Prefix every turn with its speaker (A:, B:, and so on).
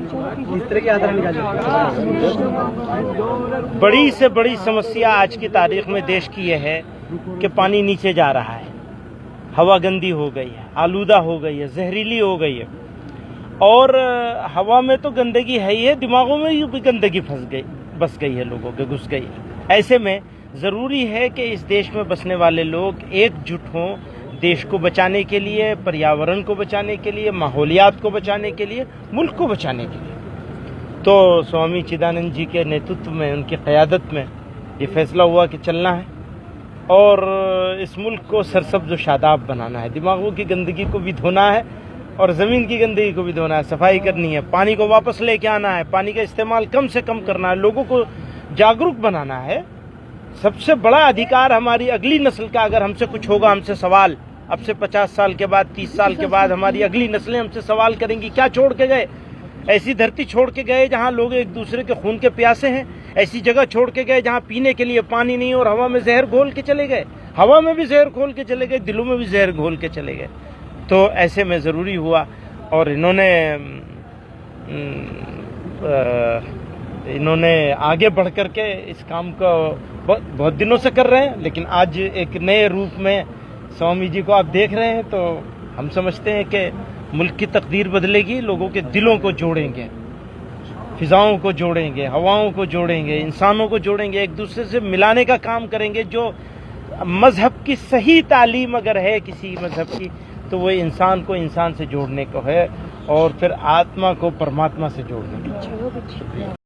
A: इस तरह की यात्रा निकाली।
B: बड़ी से बड़ी समस्या आज की तारीख में देश की यह है कि पानी नीचे जा रहा है, हवा गंदी हो गई है, आलूदा हो गई है, जहरीली हो गई है, और हवा में तो गंदगी है ही है, दिमागों में भी गंदगी बस गई है, लोगों के घुस गई है। ऐसे में ज़रूरी है कि इस देश में बसने वाले लोग एकजुट हों, देश को बचाने के लिए, पर्यावरण को बचाने के लिए, माहौलियात को बचाने के लिए, मुल्क को बचाने के लिए। तो स्वामी चिदानंद जी के नेतृत्व में, उनकी क़यादत में ये फैसला हुआ कि चलना है और इस मुल्क को सरसब्ज़ व शादाब बनाना है, दिमागों की गंदगी को भी धोना है और ज़मीन की गंदगी को भी धोना है, सफाई करनी है, पानी को वापस लेके आना है, पानी का इस्तेमाल कम से कम करना है, लोगों को जागरूक बनाना है। सबसे बड़ा अधिकार हमारी अगली नस्ल का, अगर हमसे कुछ होगा, हमसे सवाल, अब से 50 साल के बाद, 30 साल के बाद हमारी अगली नस्लें हमसे सवाल करेंगी, क्या छोड़ के गए? ऐसी धरती छोड़ के गए जहाँ लोग एक दूसरे के खून के प्यासे हैं, ऐसी जगह छोड़ के गए जहाँ पीने के लिए पानी नहीं और हवा में जहर घोल के चले गए, हवा में भी जहर घोल के चले गए, दिलों में भी जहर घोल के चले गए। तो ऐसे में ज़रूरी हुआ और इन्होंने आगे बढ़ कर के इस काम को बहुत दिनों से कर रहे हैं, लेकिन आज एक नए रूप में स्वामी जी को आप देख रहे हैं, तो हम समझते हैं कि मुल्क की तकदीर बदलेगी, लोगों के दिलों को जोड़ेंगे, फिजाओं को जोड़ेंगे, हवाओं को जोड़ेंगे, इंसानों को जोड़ेंगे, एक दूसरे से मिलाने का काम करेंगे। जो मज़हब की सही तालीम अगर है किसी मज़हब की, तो वो इंसान को इंसान से जोड़ने को है और फिर आत्मा को परमात्मा से जोड़ने को है।